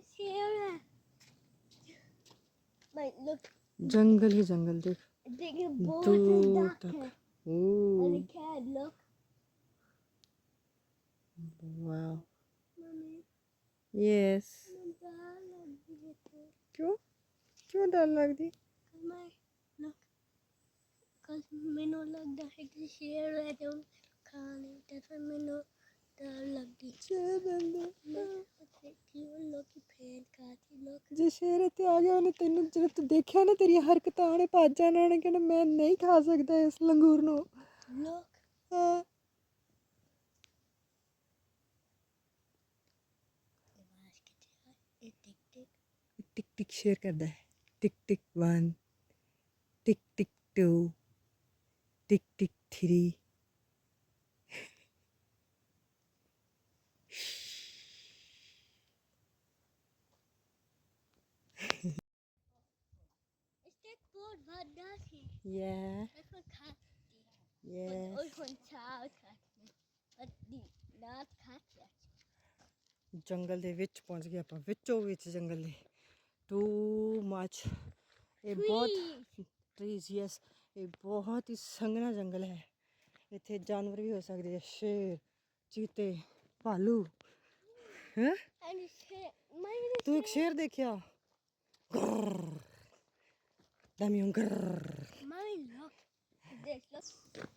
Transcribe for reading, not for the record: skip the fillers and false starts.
शेर है look जंगल ही जंगल देख देखिए बहुत दूर dark तक है ओह and a cat look wow mummy yes मैं डर लग रही है क्यों क्यों डर लगदी मैं look कल मैंने लगता है कि शेर है जो खाने तब मैंने डर लगती शेर दंदे क्यों लोग की फैन खाती लोग जे शेर इत्थे आ गया ਉਹਨੇ ਤੈਨੂੰ ਜਦੋਂ ਤੂੰ ਦੇਖਿਆ ਨਾ ਤੇਰੀਆਂ ਹਰਕਤਾਂ ਉਹਨੇ ਭੱਜ ਜਾਣਾ ਉਹਨੇ ਕਹਿਣਾ ਮੈਂ ਨਹੀਂ ਖਾ ਸਕਦਾ ਇਸ ਲੰਗੂਰ ਨੂੰ look ਹਾਂ टिक टिक शेर करता है टिक टिक 1 टिक टिक 2 टिक टिक 3 इसके बहुत बड़ा थी yeah ऐसा खाती yes और कौन सा खाती अद्दी दांत खाती जंगल दे विच पहुंच गए ਆਪਾਂ ਵਿੱਚੋਂ ਵਿੱਚ जंगल ਦੇ टू मच ਇਹ ਬਹੁਤ ट्रीज यस ਇਹ बहुत ही संघना जंगल है ਇੱਥੇ जानवर भी हो सकते हैं शेर चीते भालू हैं तू एक शेर देखिया दमियों Mommy, look. This, look.